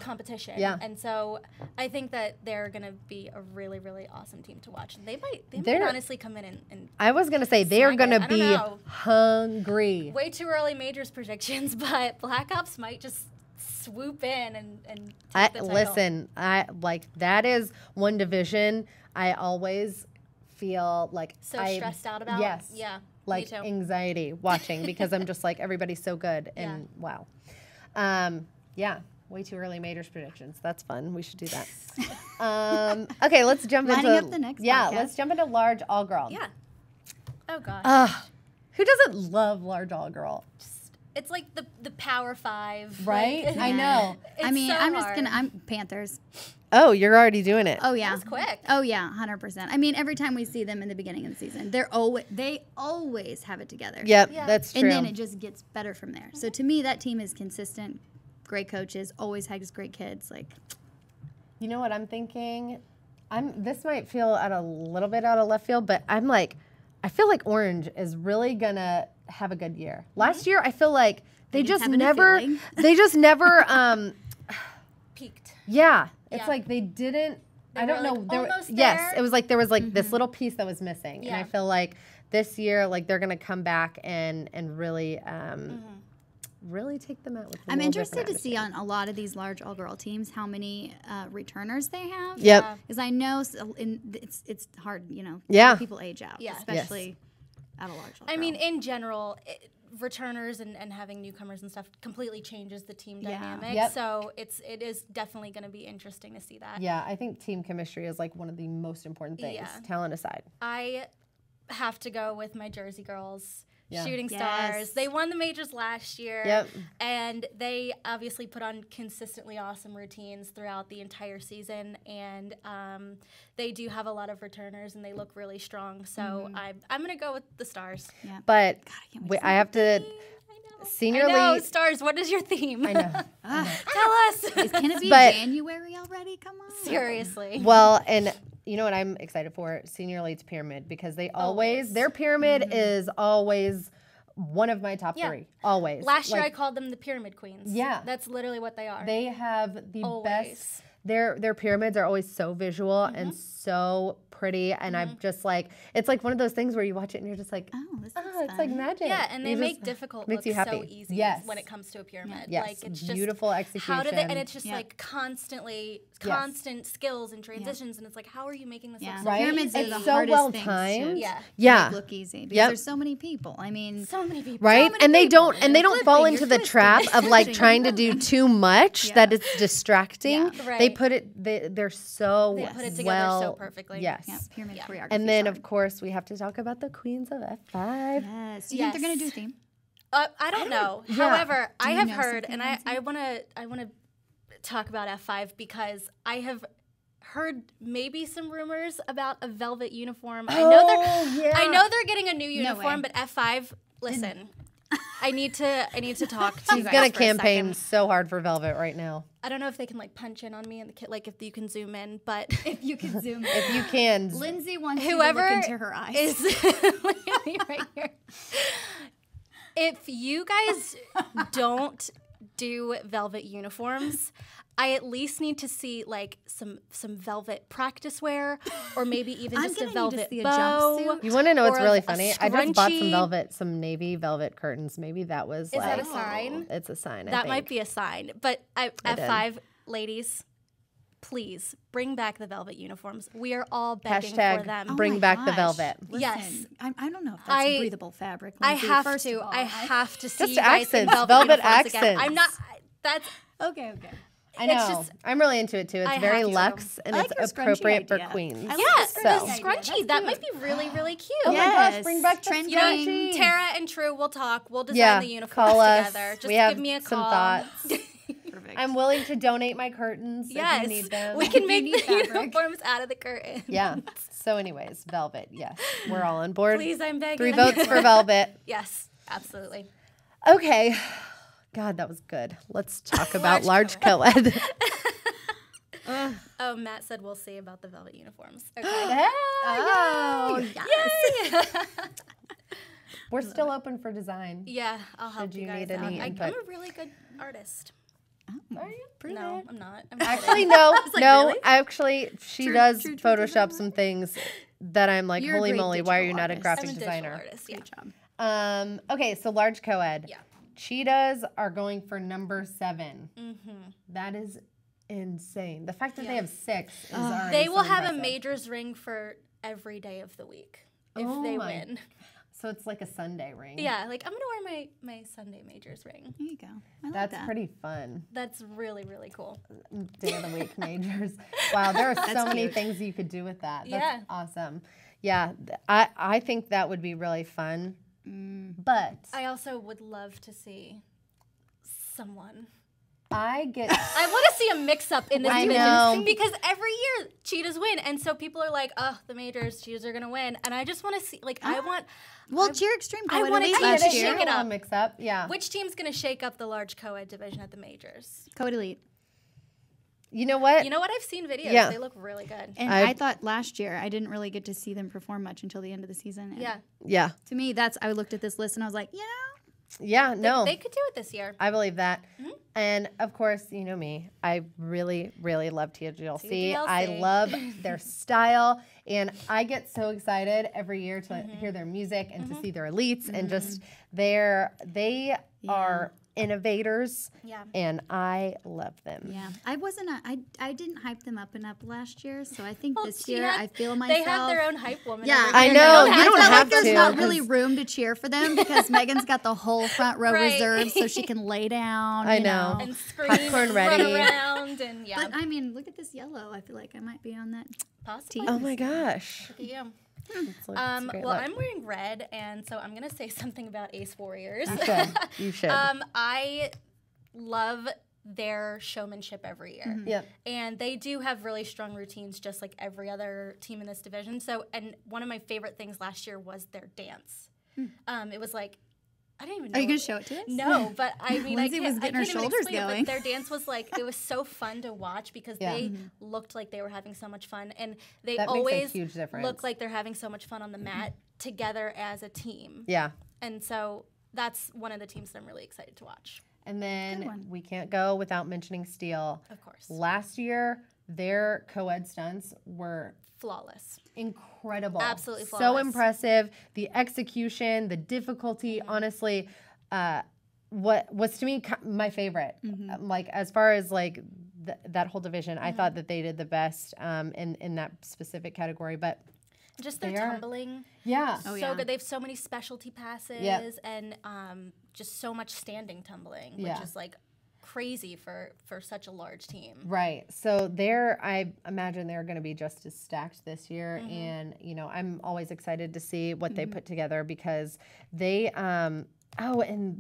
[SPEAKER 1] competition. Yeah. And so I think that they're going to be a really, really awesome team to watch. They might honestly come in and
[SPEAKER 3] I was going to say they are going to be hungry.
[SPEAKER 1] Way too early majors predictions, but Black Ops might just swoop in and take the title.
[SPEAKER 3] Listen, that is one division I always feel like
[SPEAKER 1] stressed out about.
[SPEAKER 3] Yes.
[SPEAKER 1] Yeah.
[SPEAKER 3] Like anxiety watching because I'm just like everybody's so good and wow. Way too early majors predictions. That's fun. We should do that. Okay, let's jump
[SPEAKER 2] into up the next podcast.
[SPEAKER 3] Let's jump into large all girl.
[SPEAKER 1] Yeah. Oh gosh.
[SPEAKER 3] Who doesn't love large all girl?
[SPEAKER 1] It's like the Power Five,
[SPEAKER 3] right? Like, I know.
[SPEAKER 2] I'm Panthers.
[SPEAKER 3] Oh, you're already doing it.
[SPEAKER 2] Oh yeah,
[SPEAKER 1] that was quick.
[SPEAKER 2] Oh yeah, 100%. I mean, every time we see them in the beginning of the season, they always have it together.
[SPEAKER 3] Yep, that's true.
[SPEAKER 2] And then it just gets better from there. So to me, that team is consistent. Great coaches, always has great kids. Like,
[SPEAKER 3] you know what I'm thinking? This might feel a little bit out of left field, but I feel like Orange is really gonna have a good year. Last year, I feel like they just never
[SPEAKER 1] peaked.
[SPEAKER 3] Yeah, it's like they didn't. I don't know.
[SPEAKER 1] Yes,
[SPEAKER 3] it was like there was like this little piece that was missing, and I feel like this year, like they're gonna come back and really really take them out with.
[SPEAKER 2] I'm interested to see on a lot of these large all-girl teams how many returners they have.
[SPEAKER 3] Yep.
[SPEAKER 2] Because I know it's hard, people age out, especially at a large all-girl.
[SPEAKER 1] I mean, in general, returners and having newcomers and stuff completely changes the team dynamic. Yep. So it is definitely going to be interesting to see that.
[SPEAKER 3] Yeah, I think team chemistry is like one of the most important things, talent aside.
[SPEAKER 1] I have to go with my Jersey girls. Shooting Stars. They won the majors last year, and they obviously put on consistently awesome routines throughout the entire season, and they do have a lot of returners, and they look really strong. So I'm going to go with the Stars.
[SPEAKER 2] Yeah.
[SPEAKER 3] But I have to... Senior League
[SPEAKER 1] Stars, what is your theme?
[SPEAKER 3] I know.
[SPEAKER 1] Tell us.
[SPEAKER 2] Can it be January already? Come on.
[SPEAKER 1] Seriously.
[SPEAKER 3] Well, and you know what I'm excited for? Senior Elite's pyramid, because they their pyramid is always one of my top three. Always.
[SPEAKER 1] Last year I called them the Pyramid Queens.
[SPEAKER 3] Yeah.
[SPEAKER 1] That's literally what they are.
[SPEAKER 3] They have the best. Their pyramids are always so visual and so pretty, and I'm just like, it's like one of those things where you watch it and you're just like,
[SPEAKER 2] this
[SPEAKER 3] it's like magic.
[SPEAKER 1] Yeah, and they make difficult look so easy when it comes to a pyramid.
[SPEAKER 3] Yes,
[SPEAKER 1] like it's
[SPEAKER 3] beautiful
[SPEAKER 1] just,
[SPEAKER 3] execution.
[SPEAKER 1] How do they? And it's just like constant skills and transitions, and it's like, how are you making this look so
[SPEAKER 2] pyramids
[SPEAKER 1] easy?
[SPEAKER 2] are the
[SPEAKER 3] so
[SPEAKER 2] hardest
[SPEAKER 3] well
[SPEAKER 2] things
[SPEAKER 3] timed.
[SPEAKER 2] to make look easy because there's so many people. I mean,
[SPEAKER 1] so many people,
[SPEAKER 3] right?
[SPEAKER 1] So many
[SPEAKER 3] and they
[SPEAKER 1] people.
[SPEAKER 3] don't fall into the trap of like trying to do too much that it's distracting. They put it. They're so
[SPEAKER 1] they put it together so perfectly.
[SPEAKER 3] Yes.
[SPEAKER 2] Pyramid choreography.
[SPEAKER 3] And then of course we have to talk about the queens of F5.
[SPEAKER 2] Yes. Do you think they're going to do a theme?
[SPEAKER 1] I don't know. However, I have heard, and I want to talk about F5 because I have heard maybe some rumors about a velvet uniform. I know they're getting a new uniform, but F5, listen. I need to talk to you guys.
[SPEAKER 3] She's gonna campaign so hard for velvet right now.
[SPEAKER 1] I don't know if they can like punch in on me in the like if you can zoom in, but
[SPEAKER 2] if you can zoom in,
[SPEAKER 3] if you can,
[SPEAKER 2] Lindsay wants you to look into her eyes.
[SPEAKER 1] Is right here. If you guys don't do velvet uniforms, I at least need to see like some velvet practice wear, or maybe even just a velvet bow.
[SPEAKER 3] You want to know what's really funny? I just bought some navy velvet curtains. Maybe that was
[SPEAKER 1] Is that a sign?
[SPEAKER 3] It's a sign.
[SPEAKER 1] That might be a sign. But F5 ladies, please bring back the velvet uniforms. We are all begging for them.
[SPEAKER 3] Bring back the velvet.
[SPEAKER 2] Listen,
[SPEAKER 1] yes.
[SPEAKER 2] I don't know if that's a breathable fabric.
[SPEAKER 1] Lindsay. I have to see
[SPEAKER 3] just
[SPEAKER 1] you guys in
[SPEAKER 3] velvet accents.
[SPEAKER 1] Again. I'm not. That's
[SPEAKER 2] okay.
[SPEAKER 3] I know. I'm really into it too. It's very luxe and it's appropriate for queens.
[SPEAKER 1] Yes, the scrunchie. That might be really, really cute.
[SPEAKER 3] Oh my gosh, bring back the scrunchie.
[SPEAKER 1] Tara and True will talk. We'll design the uniforms together. Just give me a call.
[SPEAKER 3] Some thoughts. Perfect. I'm willing to donate my curtains if you need them.
[SPEAKER 1] We can make the uniforms out of the curtain.
[SPEAKER 3] Yeah. So anyways, velvet. Yes. We're all on board.
[SPEAKER 1] Please, I'm begging.
[SPEAKER 3] 3 votes for velvet.
[SPEAKER 1] Yes, absolutely.
[SPEAKER 3] Okay. God, that was good. Let's talk about large co-ed.
[SPEAKER 1] Oh, Matt said we'll see about the velvet uniforms. Okay.
[SPEAKER 2] Yes.
[SPEAKER 1] Yay!
[SPEAKER 3] We're still open for design.
[SPEAKER 1] Yeah, I'll help you guys out. I'm a really good artist.
[SPEAKER 3] Are you?
[SPEAKER 1] No, I'm not.
[SPEAKER 3] Actually, no. Really? Actually, she does Photoshop some things that I'm like, holy moly, why are you not a graphic designer?
[SPEAKER 1] Artist, yeah.
[SPEAKER 2] Good job.
[SPEAKER 3] Okay, so large co-ed.
[SPEAKER 1] Yeah.
[SPEAKER 3] Cheetahs are going for number 7. That is insane. The fact that they have 6 is already
[SPEAKER 1] They will have
[SPEAKER 3] impressive.
[SPEAKER 1] a majors ring for every day of the week if they win.
[SPEAKER 3] So it's like a Sunday ring.
[SPEAKER 1] Yeah, like I'm gonna wear my Sunday majors ring.
[SPEAKER 2] There you go.
[SPEAKER 3] That's pretty fun.
[SPEAKER 1] That's really, really cool.
[SPEAKER 3] Day of the week majors. Wow, there are so many things you could do with that. That's awesome. Yeah, I think that would be really fun. But
[SPEAKER 1] I also would love to see someone.
[SPEAKER 3] I
[SPEAKER 1] want to see a mix-up in this division because every year cheetahs win, and so people are like, "Oh, the majors, cheetahs are gonna win," and I just want to see, like, I want.
[SPEAKER 2] Well, cheer extreme co-ed.
[SPEAKER 1] I want to shake it up.
[SPEAKER 3] Mix up, yeah.
[SPEAKER 1] Which team's gonna shake up the large co-ed division at the majors?
[SPEAKER 2] Co-ed elite.
[SPEAKER 3] You know what?
[SPEAKER 1] I've seen videos. Yeah. They look really good.
[SPEAKER 2] And I thought last year I didn't really get to see them perform much until the end of the season.
[SPEAKER 3] Yeah.
[SPEAKER 2] To me, I looked at this list and I was like,
[SPEAKER 3] Yeah, no.
[SPEAKER 1] They could do it this year.
[SPEAKER 3] I believe that. Mm-hmm. And, of course, you know me. I really, really love TGLC. I love their style. And I get so excited every year to hear their music and to see their elites. And just they are innovators. Yeah. And I love them.
[SPEAKER 2] Yeah. I didn't hype them up enough last year. So I think this year I feel myself.
[SPEAKER 1] They have their own hype woman.
[SPEAKER 2] Yeah.
[SPEAKER 3] I know. You don't have to.
[SPEAKER 2] There's not really room to cheer for them because Megan's got the whole front row reserved so she can lay down.
[SPEAKER 3] I know.
[SPEAKER 1] And scream and run around. And
[SPEAKER 2] But I mean, look at this yellow. I feel like I might be on that
[SPEAKER 1] team.
[SPEAKER 3] Oh my gosh.
[SPEAKER 1] Look at you. I'm wearing red, and so I'm going to say something about Ace Warriors.
[SPEAKER 3] You should.
[SPEAKER 1] I love their showmanship every year.
[SPEAKER 3] Mm-hmm. Yep.
[SPEAKER 1] And they do have really strong routines, just like every other team in this division. So, and one of my favorite things last year was their dance. It was like, I didn't even know.
[SPEAKER 2] Are you going to show it to us?
[SPEAKER 1] No, but I mean,
[SPEAKER 2] Lindsay was getting her shoulders going.
[SPEAKER 1] But their dance was like, it was so fun to watch because they looked like they were having so much fun. And they always look like they're having so much fun on the mat together as a team.
[SPEAKER 3] Yeah.
[SPEAKER 1] And so that's one of the teams that I'm really excited to watch.
[SPEAKER 3] And then we can't go without mentioning Steel.
[SPEAKER 1] Of course.
[SPEAKER 3] Last year, their co-ed stunts were
[SPEAKER 1] flawless.
[SPEAKER 3] Incredible.
[SPEAKER 1] Absolutely flawless.
[SPEAKER 3] So impressive. The execution, the difficulty, honestly, what was to me my favorite. Like as far as like that whole division, I thought that they did the best in that specific category. But
[SPEAKER 1] just their tumbling.
[SPEAKER 3] Yeah.
[SPEAKER 1] So good. They have so many specialty passes and just so much standing tumbling, which is like crazy for such a large team.
[SPEAKER 3] Right. So I imagine they're going to be just as stacked this year. And, I'm always excited to see what they put together because they, and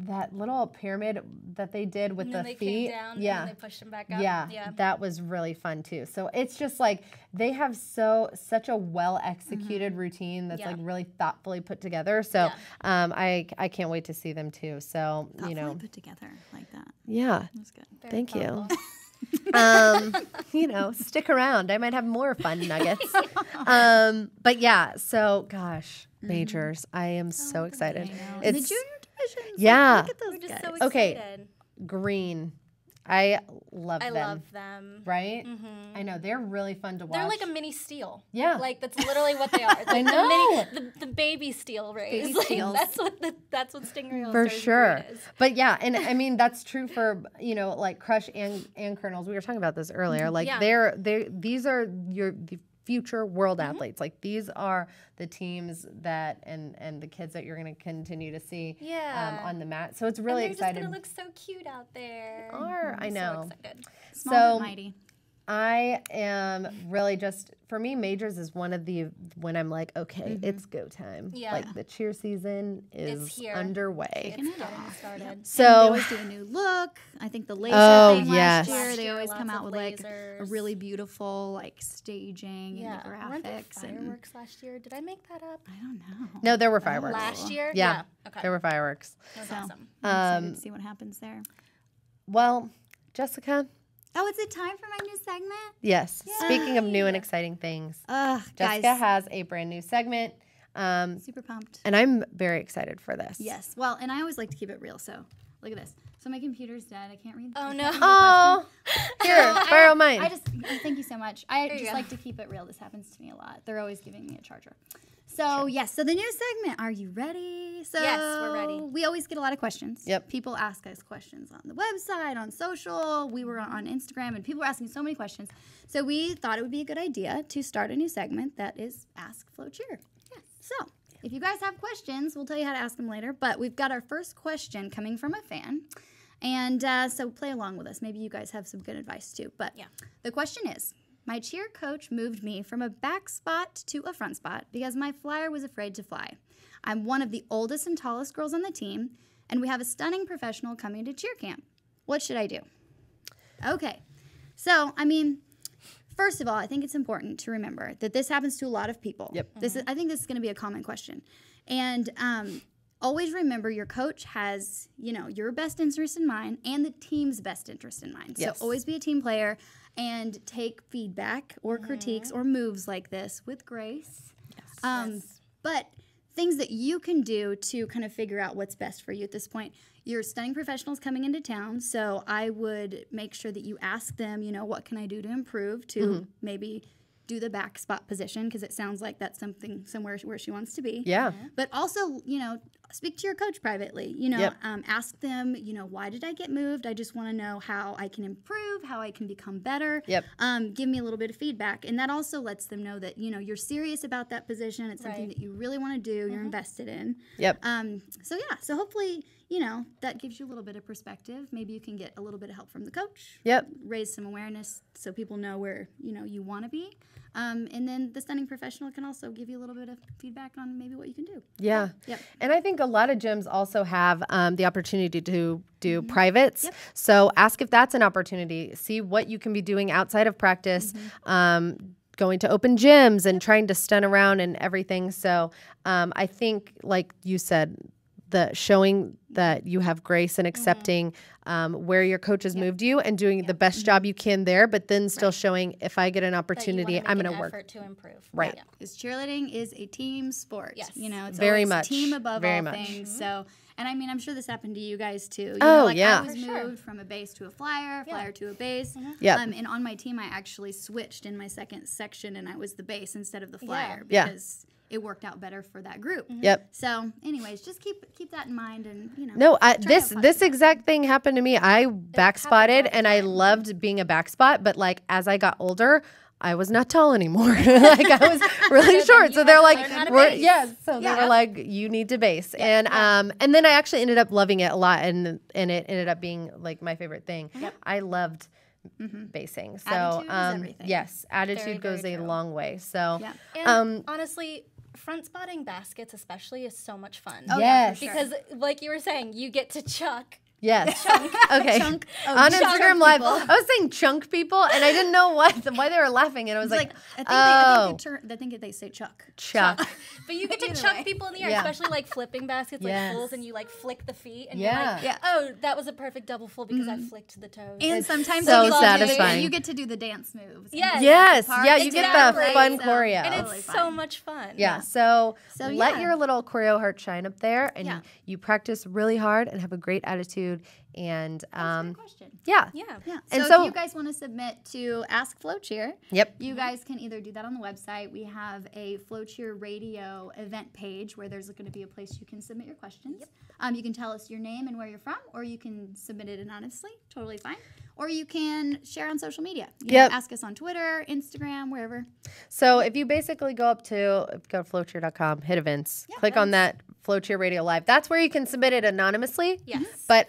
[SPEAKER 3] that little pyramid that they did with the feet.
[SPEAKER 1] Came down and then they pushed them back up.
[SPEAKER 3] Yeah, that was really fun too. So it's just like they have such a well executed routine that's like really thoughtfully put together. So I can't wait to see them too. So
[SPEAKER 2] thoughtfully put together like that.
[SPEAKER 3] Yeah,
[SPEAKER 2] that's good.
[SPEAKER 3] Thank you. Stick around. I might have more fun nuggets. But yeah, so gosh, majors. I am so excited.
[SPEAKER 2] It's the junior divisions.
[SPEAKER 3] Yeah.
[SPEAKER 2] Look at those guys.
[SPEAKER 1] So excited.
[SPEAKER 3] Okay. Green. I love them.
[SPEAKER 1] I love them.
[SPEAKER 3] Right? I know. They're really fun to watch.
[SPEAKER 1] They're like a mini Steel.
[SPEAKER 3] Yeah.
[SPEAKER 1] Like, that's literally what they are. It's like
[SPEAKER 3] I know.
[SPEAKER 1] the baby Steel rays.
[SPEAKER 2] Baby
[SPEAKER 1] like,
[SPEAKER 2] Steels.
[SPEAKER 1] that's what Stingray
[SPEAKER 3] For
[SPEAKER 1] All-Stars
[SPEAKER 3] sure.
[SPEAKER 1] is.
[SPEAKER 3] But yeah, and I mean, that's true for, like Crush and Colonels. We were talking about this earlier. Like, these are the future world athletes. Like, these are the teams that and the kids that you're going to continue to see on the mat. So it's really exciting.
[SPEAKER 1] And they're just going to look so cute out there.
[SPEAKER 3] I know.
[SPEAKER 1] So excited.
[SPEAKER 2] Small but mighty.
[SPEAKER 3] I am really for me, majors is one of when I'm like, okay, it's go time.
[SPEAKER 1] Yeah.
[SPEAKER 3] Like the cheer season is underway.
[SPEAKER 1] It's getting started.
[SPEAKER 3] So
[SPEAKER 2] they always do a new look. I think the laser thing last year, they always come out with like a really beautiful like staging and the graphics.
[SPEAKER 1] Weren't there fireworks last year? Did I make that up?
[SPEAKER 2] I don't know.
[SPEAKER 3] No, there were fireworks.
[SPEAKER 1] Last year?
[SPEAKER 3] Yeah.
[SPEAKER 1] Okay.
[SPEAKER 3] There were fireworks.
[SPEAKER 1] That was awesome.
[SPEAKER 2] I'm excited to see what happens there.
[SPEAKER 3] Well, Jessica.
[SPEAKER 2] Oh, is it time for my new segment?
[SPEAKER 3] Yes. Yay. Speaking of new and exciting things, Jessica has a brand new segment.
[SPEAKER 2] Super pumped.
[SPEAKER 3] And I'm very excited for this.
[SPEAKER 2] Yes. Well, and I always like to keep it real. So look at this. So my computer's dead. I can't read.
[SPEAKER 1] Oh, no.
[SPEAKER 3] Oh, here, borrow mine.
[SPEAKER 2] Thank you so much. I just like to keep it real. This happens to me a lot. They're always giving me a charger. So, so the new segment, are you ready? So,
[SPEAKER 1] yes, we're ready.
[SPEAKER 2] We always get a lot of questions.
[SPEAKER 3] Yep.
[SPEAKER 2] People ask us questions on the website, on social. We were on Instagram, and people were asking so many questions. So we thought it would be a good idea to start a new segment that is Ask FloCheer. Yes. So, if you guys have questions, we'll tell you how to ask them later. But we've got our first question coming from a fan. And so play along with us. Maybe you guys have some good advice, too. But the question is, my cheer coach moved me from a back spot to a front spot because my flyer was afraid to fly. I'm one of the oldest and tallest girls on the team, and we have a stunning professional coming to cheer camp. What should I do? Okay. So, I mean, first of all, I think it's important to remember that this happens to a lot of people.
[SPEAKER 3] Yep.
[SPEAKER 2] I think this is going to be a common question. And always remember your coach has, your best interest in mind and the team's best interest in mind.
[SPEAKER 3] Yes.
[SPEAKER 2] So always be a team player. and take feedback or critiques or moves like this with grace. Yes. But things that you can do to kind of figure out what's best for you at this point. Your stunning professionals coming into town, so I would make sure that you ask them, what can I do to improve to maybe do the back spot position, because it sounds like that's somewhere where she wants to be.
[SPEAKER 3] Yeah.
[SPEAKER 2] But also, speak to your coach privately. Ask them, why did I get moved? I just want to know how I can improve, how I can become better.
[SPEAKER 3] Yep.
[SPEAKER 2] Give me a little bit of feedback. And that also lets them know that, you're serious about that position. It's something that you really want to do. You're invested in.
[SPEAKER 3] Yep.
[SPEAKER 2] So hopefully, that gives you a little bit of perspective. Maybe you can get a little bit of help from the coach.
[SPEAKER 3] Yep.
[SPEAKER 2] Raise some awareness so people know where, you want to be. And then the stunning professional can also give you a little bit of feedback on maybe what you can do.
[SPEAKER 3] Yeah.
[SPEAKER 2] Yep.
[SPEAKER 3] And I think a lot of gyms also have the opportunity to do privates. Yep. So ask if that's an opportunity. See what you can be doing outside of practice. Going to open gyms and trying to stun around and everything. So I think, like you said, the showing that you have grace and accepting where your coach has moved you and doing the best job you can there, but then still showing, if I get an opportunity, I'm going to work.
[SPEAKER 1] Effort to improve.
[SPEAKER 3] Right.
[SPEAKER 2] Because cheerleading is a team sport.
[SPEAKER 1] Yes.
[SPEAKER 2] It's
[SPEAKER 3] very
[SPEAKER 2] always
[SPEAKER 3] much
[SPEAKER 2] team above all
[SPEAKER 3] much.
[SPEAKER 2] things. So, and I mean, I'm sure this happened to you guys too.
[SPEAKER 3] Yeah.
[SPEAKER 2] I was moved from a base to a flyer to a base.
[SPEAKER 3] Yep.
[SPEAKER 2] And on my team, I actually switched in my second section, and I was the base instead of the flyer
[SPEAKER 3] Yeah.
[SPEAKER 2] because it worked out better for that group.
[SPEAKER 3] Yep.
[SPEAKER 2] So, anyways, just keep that in mind, and
[SPEAKER 3] No, this exact thing happened to me. I backspotted, and I loved being a backspot, but like as I got older, I was not tall anymore. Like I was really short. So they're like, they were like, you need to base. And then I actually ended up loving it a lot, and it ended up being like my favorite thing. Yep. I loved basing. So
[SPEAKER 2] attitude is everything.
[SPEAKER 3] Yes, attitude
[SPEAKER 1] very,
[SPEAKER 3] goes
[SPEAKER 1] very
[SPEAKER 3] a
[SPEAKER 1] true.
[SPEAKER 3] long way. So
[SPEAKER 1] And honestly, front spotting baskets especially is so much fun.
[SPEAKER 2] Oh,
[SPEAKER 3] yes.
[SPEAKER 1] Because like you were saying, you get to chuck.
[SPEAKER 3] Yes.
[SPEAKER 1] Okay.
[SPEAKER 2] Chunk.
[SPEAKER 3] On
[SPEAKER 2] Chunk
[SPEAKER 3] Instagram Live,
[SPEAKER 2] people.
[SPEAKER 3] I was saying chunk people, and I didn't know why they were laughing, and I was like,
[SPEAKER 2] I think they say chuck.
[SPEAKER 3] Chuck.
[SPEAKER 1] But you get to
[SPEAKER 2] Either
[SPEAKER 1] chuck
[SPEAKER 2] way.
[SPEAKER 1] people in the air,
[SPEAKER 3] Yeah.
[SPEAKER 1] especially like flipping baskets, like
[SPEAKER 3] Yes.
[SPEAKER 1] fulls, and you like flick the feet, and
[SPEAKER 3] Yeah.
[SPEAKER 1] you're like, oh, that was a perfect double full because I flicked the toes.
[SPEAKER 2] And sometimes
[SPEAKER 3] so
[SPEAKER 2] you get
[SPEAKER 3] satisfying.
[SPEAKER 2] you get to do the dance moves.
[SPEAKER 1] Yes.
[SPEAKER 3] Yes,
[SPEAKER 2] Part.
[SPEAKER 3] yeah, you
[SPEAKER 2] It's
[SPEAKER 3] get the
[SPEAKER 2] great.
[SPEAKER 3] fun
[SPEAKER 2] So-
[SPEAKER 3] choreo.
[SPEAKER 1] And
[SPEAKER 2] Totally
[SPEAKER 1] it's
[SPEAKER 2] fun.
[SPEAKER 1] so much fun.
[SPEAKER 3] Yeah, so let
[SPEAKER 2] yeah.
[SPEAKER 3] your little choreo heart shine up there, and
[SPEAKER 1] Yeah.
[SPEAKER 3] you practice really hard and have a great attitude. And
[SPEAKER 2] That's a great question.
[SPEAKER 3] yeah,
[SPEAKER 1] Yeah.
[SPEAKER 2] Yeah.
[SPEAKER 3] And
[SPEAKER 2] So,
[SPEAKER 3] so-
[SPEAKER 2] if you guys want to submit to Ask FloCheer,
[SPEAKER 3] Yep.
[SPEAKER 2] you guys can either do that on the website. We have a FloCheer radio event page where there's going to be a place you can submit your questions. Yep. You can tell us your name and where you're from, or you can submit it anonymously. Totally fine. Or you can share on social media. You know, ask us on Twitter, Instagram, wherever.
[SPEAKER 3] So if you basically go to FloCheer.com, hit events, click on that FloCheer Radio Live. That's where you can submit it anonymously.
[SPEAKER 1] Yes.
[SPEAKER 3] But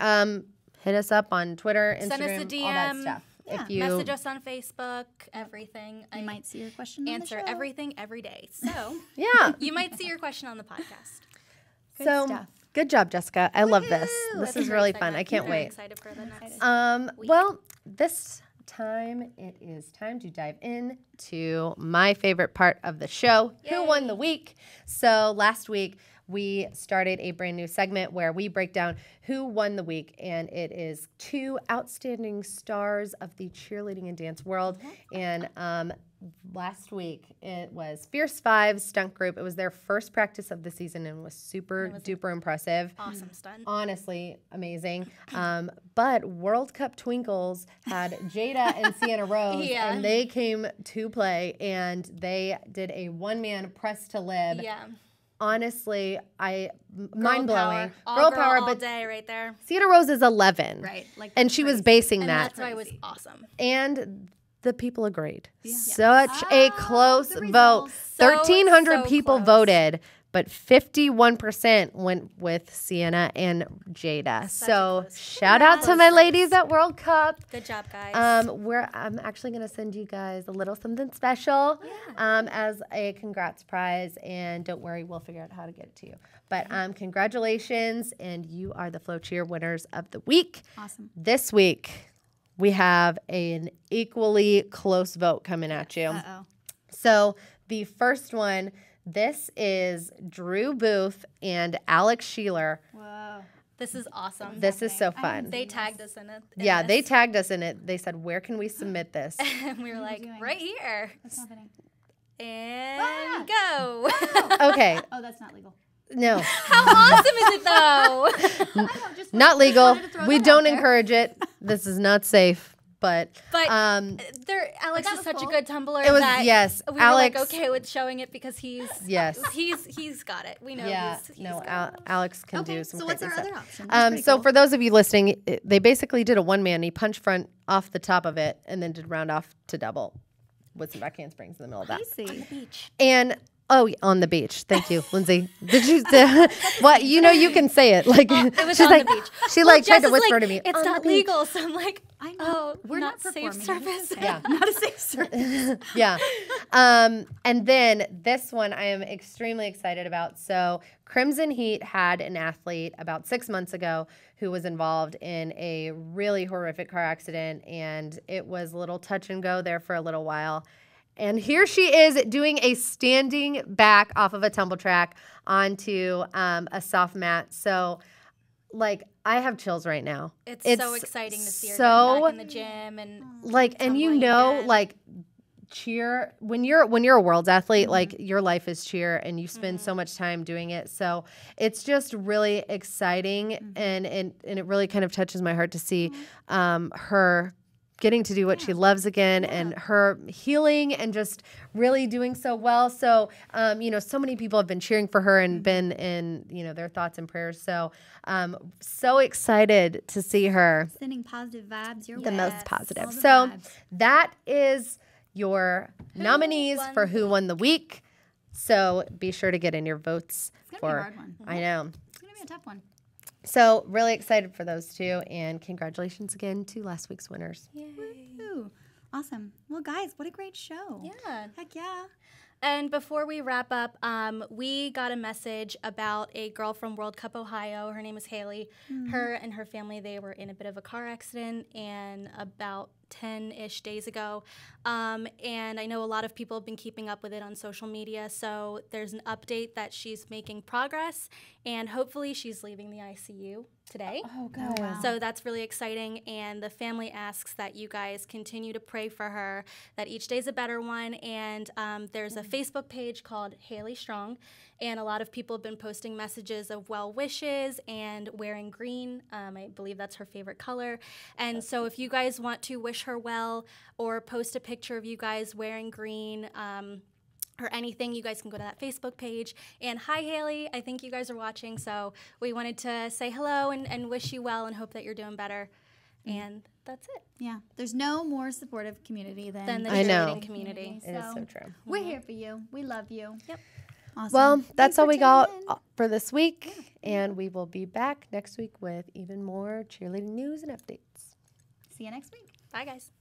[SPEAKER 3] hit us up on Twitter, Instagram,
[SPEAKER 1] Send us a DM.
[SPEAKER 3] all that stuff.
[SPEAKER 2] Yeah.
[SPEAKER 3] If you
[SPEAKER 1] Message us on Facebook, everything.
[SPEAKER 2] You might see your question on
[SPEAKER 1] answer
[SPEAKER 2] the show.
[SPEAKER 1] everything every day. So
[SPEAKER 3] yeah.
[SPEAKER 1] you might see your question on the podcast.
[SPEAKER 2] Good
[SPEAKER 3] So
[SPEAKER 2] stuff.
[SPEAKER 3] good job, Jessica. I love this. This is
[SPEAKER 1] Very
[SPEAKER 3] really
[SPEAKER 1] excited.
[SPEAKER 3] fun. I can't
[SPEAKER 1] Very
[SPEAKER 3] wait.
[SPEAKER 1] Excited for the next.
[SPEAKER 3] Well, this time it is time to dive into my favorite part of the show, Who Won the Week. So last week we started a brand new segment where we break down who won the week, and it is two outstanding stars of the cheerleading and dance world. And last week it was Fierce Five Stunt Group. It was their first practice of the season and was super duper impressive.
[SPEAKER 1] Awesome stunt.
[SPEAKER 3] Honestly, amazing. But World Cup Twinkles had Jada and Sienna Rose,
[SPEAKER 1] Yeah.
[SPEAKER 3] and they came to play, and they did a one-man press to lib.
[SPEAKER 1] Yeah.
[SPEAKER 3] Honestly, mind-blowing.
[SPEAKER 1] Girl
[SPEAKER 3] Girl
[SPEAKER 1] power
[SPEAKER 3] power,
[SPEAKER 1] all
[SPEAKER 3] but
[SPEAKER 1] day right there.
[SPEAKER 3] Sienna Rose is 11.
[SPEAKER 2] Right. Like
[SPEAKER 3] And she was
[SPEAKER 2] crazy.
[SPEAKER 3] basing
[SPEAKER 1] And
[SPEAKER 3] that.
[SPEAKER 1] that's why it was awesome.
[SPEAKER 3] And the people agreed. Such a close
[SPEAKER 2] the
[SPEAKER 3] vote.
[SPEAKER 2] results.
[SPEAKER 3] 1,300
[SPEAKER 1] so
[SPEAKER 3] people
[SPEAKER 1] close.
[SPEAKER 3] voted, but 51% went with Sienna and Jada. So
[SPEAKER 1] close-
[SPEAKER 3] shout out to my ladies at World Cup.
[SPEAKER 1] Good job, guys.
[SPEAKER 3] I'm actually going to send you guys a little something special as a congrats prize. And don't worry, we'll figure out how to get it to you. But congratulations, and you are the FloCheer winners of the week.
[SPEAKER 2] Awesome.
[SPEAKER 3] This week, we have an equally close vote coming at you.
[SPEAKER 2] Uh-oh.
[SPEAKER 3] So the first one, this is Drew Booth and Alex Sheeler.
[SPEAKER 2] Whoa.
[SPEAKER 1] This is awesome.
[SPEAKER 3] This is so fun.
[SPEAKER 1] They tagged us in it.
[SPEAKER 3] They tagged us in it. They said, "Where can we submit this?"
[SPEAKER 1] And we were like, right here.
[SPEAKER 2] What's happening?
[SPEAKER 1] And go.
[SPEAKER 3] Okay.
[SPEAKER 2] Oh, that's not legal.
[SPEAKER 3] No.
[SPEAKER 1] How awesome is it though?
[SPEAKER 3] Not legal. We don't encourage it. This is not safe. But
[SPEAKER 1] Alex is such a good Tumblr.
[SPEAKER 3] It was
[SPEAKER 1] that
[SPEAKER 3] yes.
[SPEAKER 1] We
[SPEAKER 3] Alex,
[SPEAKER 1] were like okay with showing it because he's got it. We know.
[SPEAKER 3] Yeah. Alex can do some.
[SPEAKER 2] So what's our other option?
[SPEAKER 3] So for those of you listening, they basically did a one man. He punched front off the top of it and then did round off to double with some back handsprings in the middle of that.
[SPEAKER 2] I see.
[SPEAKER 1] On the beach.
[SPEAKER 3] And on the beach. Thank you, Lindsay. Did you? What you know? You can say it. Like
[SPEAKER 1] it was
[SPEAKER 3] she's
[SPEAKER 1] on
[SPEAKER 3] like,
[SPEAKER 1] the beach.
[SPEAKER 3] She tried to whisper to me.
[SPEAKER 1] It's not legal. So I'm like,
[SPEAKER 2] I know. We're not
[SPEAKER 1] safe service.
[SPEAKER 3] Yeah,
[SPEAKER 2] not a safe service.
[SPEAKER 3] Yeah. And then this one I am extremely excited about. So Crimson Heat had an athlete about 6 months ago who was involved in a really horrific car accident, and it was a little touch and go there for a little while. And here she is doing a standing back off of a tumble track onto a soft mat. So, like, I have chills right now.
[SPEAKER 1] It's so exciting to see her getting back in the gym and
[SPEAKER 3] and you know, again. Like cheer when you're a world's athlete, like your life is cheer, and you spend so much time doing it. So it's just really exciting, and it really kind of touches my heart to see her getting to do what she loves again, and her healing and just really doing so well. So, so many people have been cheering for her and been in, their thoughts and prayers. So, so excited to see her.
[SPEAKER 2] Sending positive vibes.
[SPEAKER 3] The most positive. So that is your nominees for Who Won the Week. So be sure to get in your votes.
[SPEAKER 2] It's going to be a hard one.
[SPEAKER 3] I know.
[SPEAKER 2] It's going to be a tough one.
[SPEAKER 3] So really excited for those two, and congratulations again to last week's winners.
[SPEAKER 2] Yay. Woo-hoo. Awesome. Well, guys, what a great show.
[SPEAKER 1] Yeah.
[SPEAKER 2] Heck yeah.
[SPEAKER 1] And before we wrap up, we got a message about a girl from World Cup, Ohio. Her name is Haley. Her and her family, they were in a bit of a car accident and about 10-ish days ago. And I know a lot of people have been keeping up with it on social media. So there's an update that she's making progress, and hopefully she's leaving the ICU today.
[SPEAKER 3] Oh, God.
[SPEAKER 2] Wow.
[SPEAKER 1] So that's really exciting. And the family asks that you guys continue to pray for her, that each day's a better one. And there's a Facebook page called Haley Strong. And a lot of people have been posting messages of well wishes and wearing green. I believe that's her favorite color. And so if you guys want to wish her well or post a picture of you guys wearing green, or anything, you guys can go to that Facebook page. And hi, Haley. I think you guys are watching, so we wanted to say hello and wish you well and hope that you're doing better. And that's it.
[SPEAKER 2] Yeah. There's no more supportive community than
[SPEAKER 1] the
[SPEAKER 3] cheerleading
[SPEAKER 1] community.
[SPEAKER 3] It is so true.
[SPEAKER 2] We're here for you. We love you.
[SPEAKER 1] Yep.
[SPEAKER 2] Awesome.
[SPEAKER 3] Well, that's all we got for this week, and we will be back next week with even more cheerleading news and updates.
[SPEAKER 2] See you next week.
[SPEAKER 1] Bye, guys.